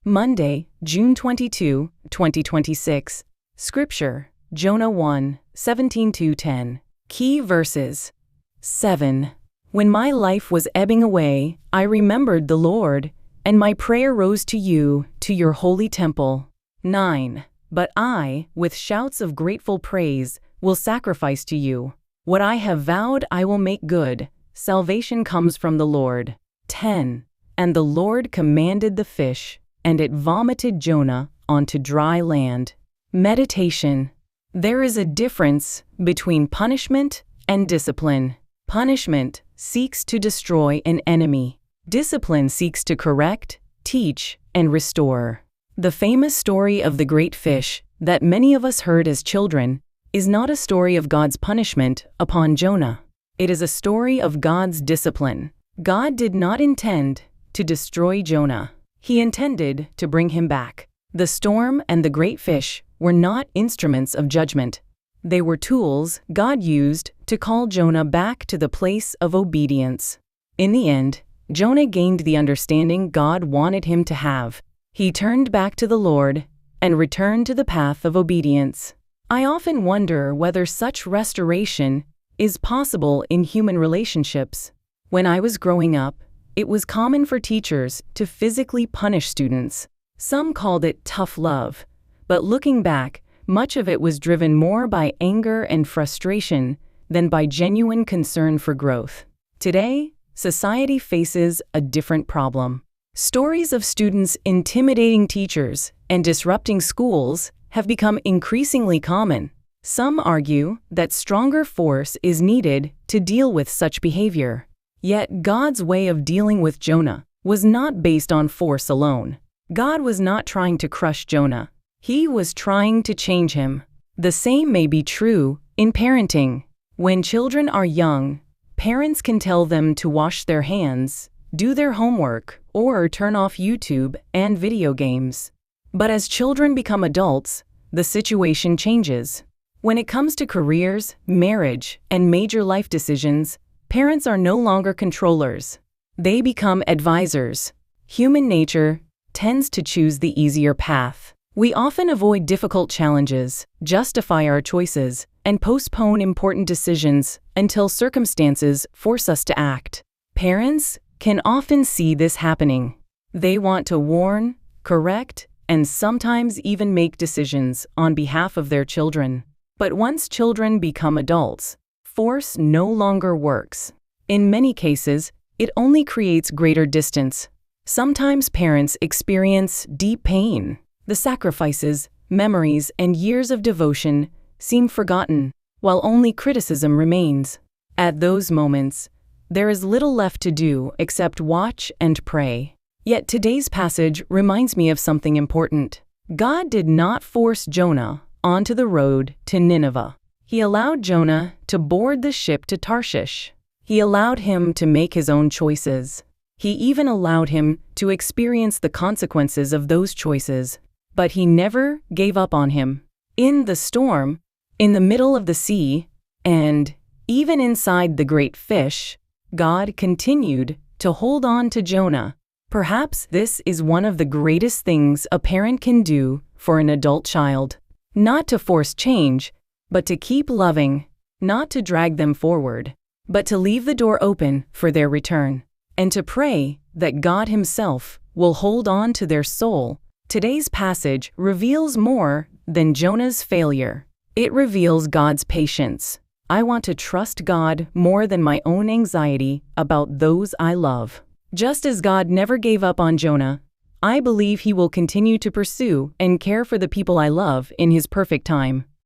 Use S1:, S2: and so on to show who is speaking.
S1: Monday, June 22, 2026. Scripture, Jonah 1, 17-10. Key verses. 7. When my life was ebbing away, I remembered the Lord, and my prayer rose to you, to your holy temple. 9. But I, with shouts of grateful praise, will sacrifice to you. What I have vowed I will make good. Salvation comes from the Lord. 10. And the Lord commanded the fish, and it vomited Jonah onto dry land. Meditation. There is a difference between punishment and discipline. Punishment seeks to destroy an enemy. Discipline seeks to correct, teach, and restore. The famous story of the great fish that many of us heard as children is not a story of God's punishment upon Jonah. It is a story of God's discipline. God did not intend to destroy Jonah. He intended to bring him back. The storm and the great fish were not instruments of judgment. They were tools God used to call Jonah back to the place of obedience. In the end, Jonah gained the understanding God wanted him to have. He turned back to the Lord and returned to the path of obedience. I often wonder whether such restoration is possible in human relationships. When I was growing up, it was common for teachers to physically punish students. Some called it tough love, but looking back, much of it was driven more by anger and frustration than by genuine concern for growth. Today, society faces a different problem. Stories of students intimidating teachers and disrupting schools have become increasingly common. Some argue that stronger force is needed to deal with such behavior. Yet God's way of dealing with Jonah was not based on force alone. God was not trying to crush Jonah. He was trying to change him. The same may be true in parenting. When children are young, parents can tell them to wash their hands, do their homework, or turn off YouTube and video games. But as children become adults, the situation changes. When it comes to careers, marriage, and major life decisions, parents are no longer controllers. They become advisors. Human nature tends to choose the easier path. We often avoid difficult challenges, justify our choices, and postpone important decisions until circumstances force us to act. Parents can often see this happening. They want to warn, correct, and sometimes even make decisions on behalf of their children. But once children become adults, force no longer works. In many cases, it only creates greater distance. Sometimes parents experience deep pain. The sacrifices, memories, and years of devotion seem forgotten, while only criticism remains. At those moments, there is little left to do except watch and pray. Yet today's passage reminds me of something important. God did not force Jonah onto the road to Nineveh. He allowed Jonah to board the ship to Tarshish. He allowed him to make his own choices. He even allowed him to experience the consequences of those choices. But he never gave up on him. In the storm, in the middle of the sea, and even inside the great fish, God continued to hold on to Jonah. Perhaps this is one of the greatest things a parent can do for an adult child. Not to force change, but to keep loving, not to drag them forward, but to leave the door open for their return, and to pray that God Himself will hold on to their soul. Today's passage reveals more than Jonah's failure. It reveals God's patience. I want to trust God more than my own anxiety about those I love. Just as God never gave up on Jonah, I believe He will continue to pursue and care for the people I love in His perfect time.